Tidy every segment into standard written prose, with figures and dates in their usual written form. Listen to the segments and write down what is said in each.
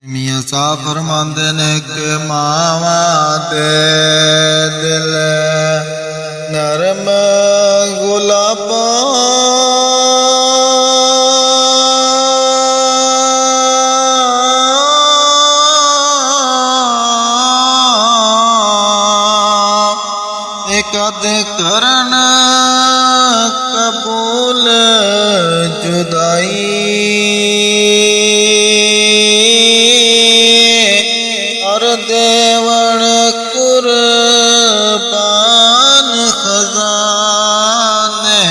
ਮੀਆਂ ਸਾਹਿਬ ਫਰਮਾਉਂਦੇ ਨੇ ਕਿ ਮਾਵਾਂ ਦੇ ਦਿਲ ਨਰਮ ਗੁਲਾਬਾਂ ਕਦ ਕਰਨ ਕਬੂਲ ਜੁਦਾਈ ਅਰ ਦੇਵਣ ਕੁਰਬਾਨ ਖਜ਼ਾਨੇ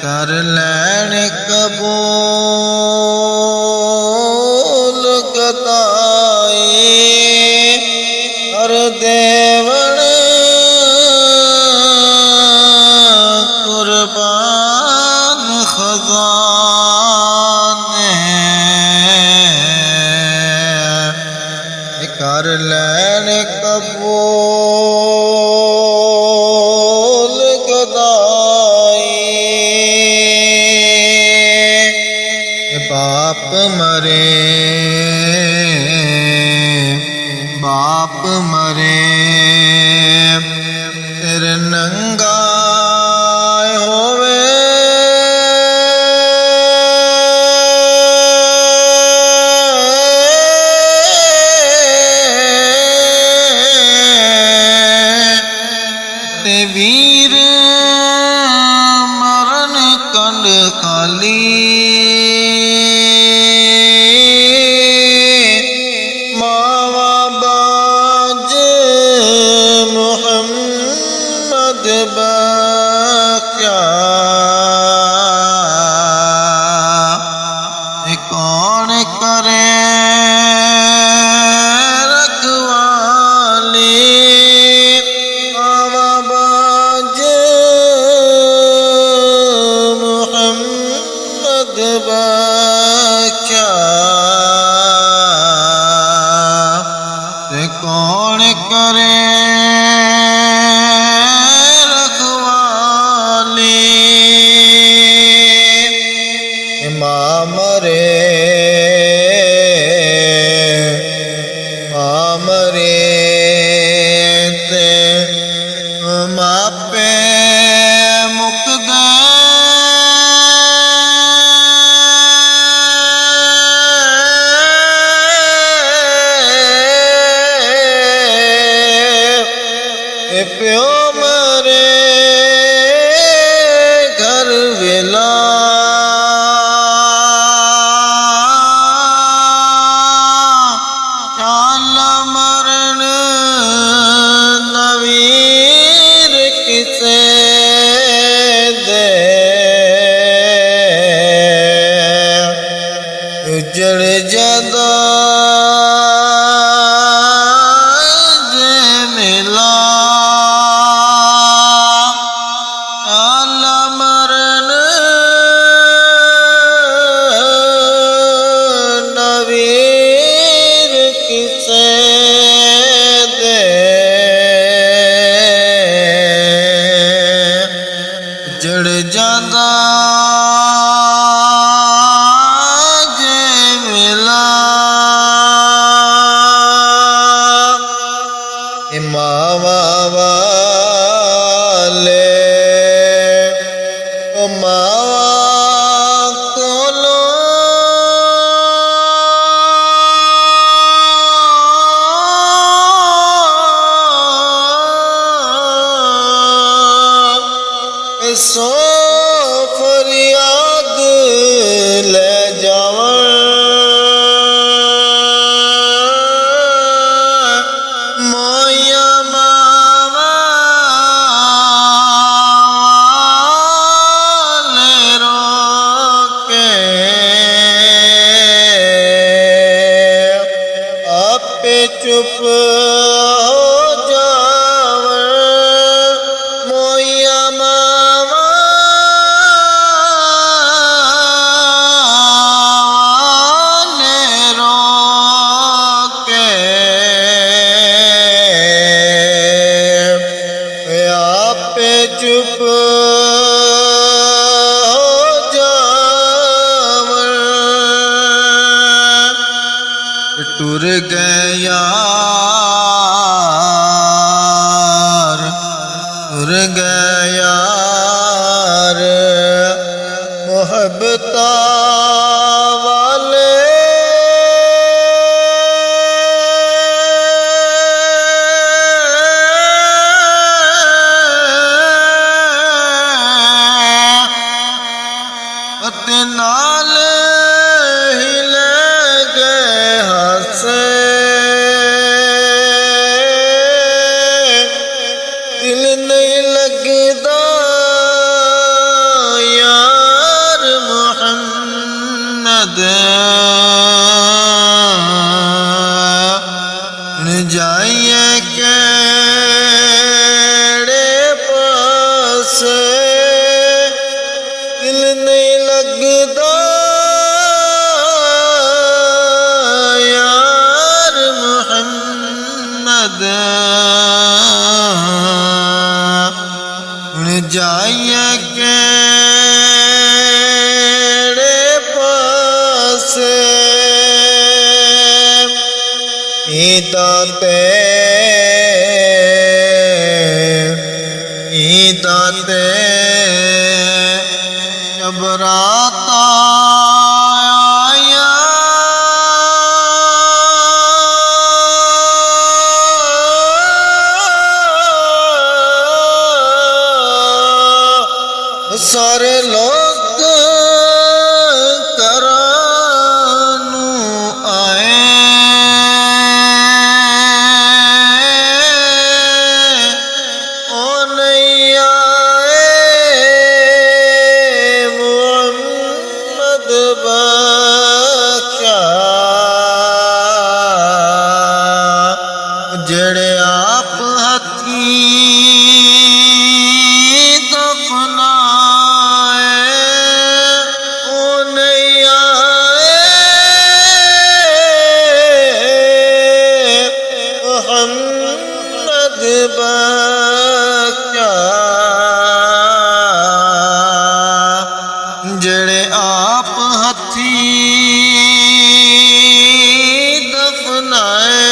ਕਰ ਲੈਣ ਕਬੂਲ ਗਦਾਈ ਅਰ ਦੇਵਣ ਕੁਰਬਾਨ ਖਜ਼ਾਨੇ ਕਰ ਲੈਣ ਕਬੂਲ ਗਦਾਈ ਬਾਪ ਮਰੇ ਬਾਪ ਮਰੇ ਤੇਰੇ ਨੰਗਾ ਹੋਵੇ ਤੇ ਵੀਰ ਮਰਨ ਕੰਡ ਖਾਲੀ कौन करे रखवाली आवाबाज मुहम्मद बख्शा ते कौन करे मरे ते मापे मुक गए प्यो मरे घर वेला उजड़ जादा जे मिला आला मरन नवीर किसे दे उजड़ जादा मिला टुर गए यार, टुर गए यार मोहब्बता वाले। नाल ही ले गए हंसे, दिल नहीं लगदा यार मुहम्मद। न जाइए केड़े पासे, दिल नहीं लगदा यार मुहम्मद। हुण जाइए केड़े पासे, ईदाते घबराता आया, सारे लोग करानू आए, ओ नहीं आए बख्शा। जेड़े आप हथी दफनाए, ओ नहीं आए मोहम्मद बख्शा। जेड़े आप हथी दफनाए,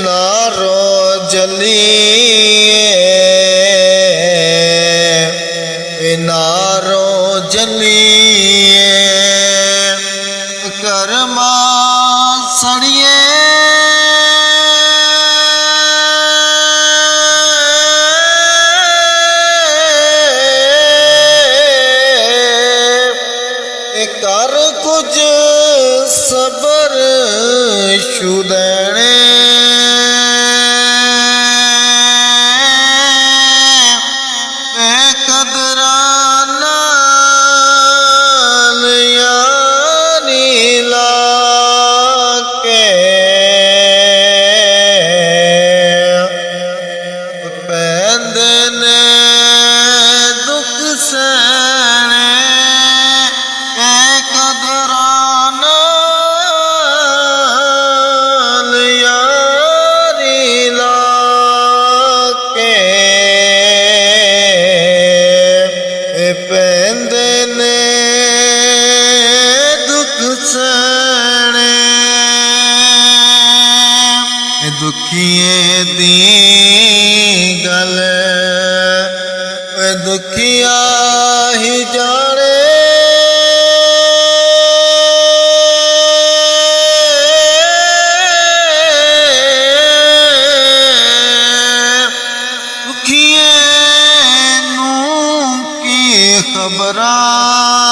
नारो जलिए, नारो जलिए कर्मा सड़िए, कर कुछ सबर शुदैने, बेकदरा नाल यारी लाके, पैंदे ने दुख सहने, कदरान यारी लाके, पैंदे ने दुख सहने। दुखिए दी गल दुखिया ही जाने, खबरां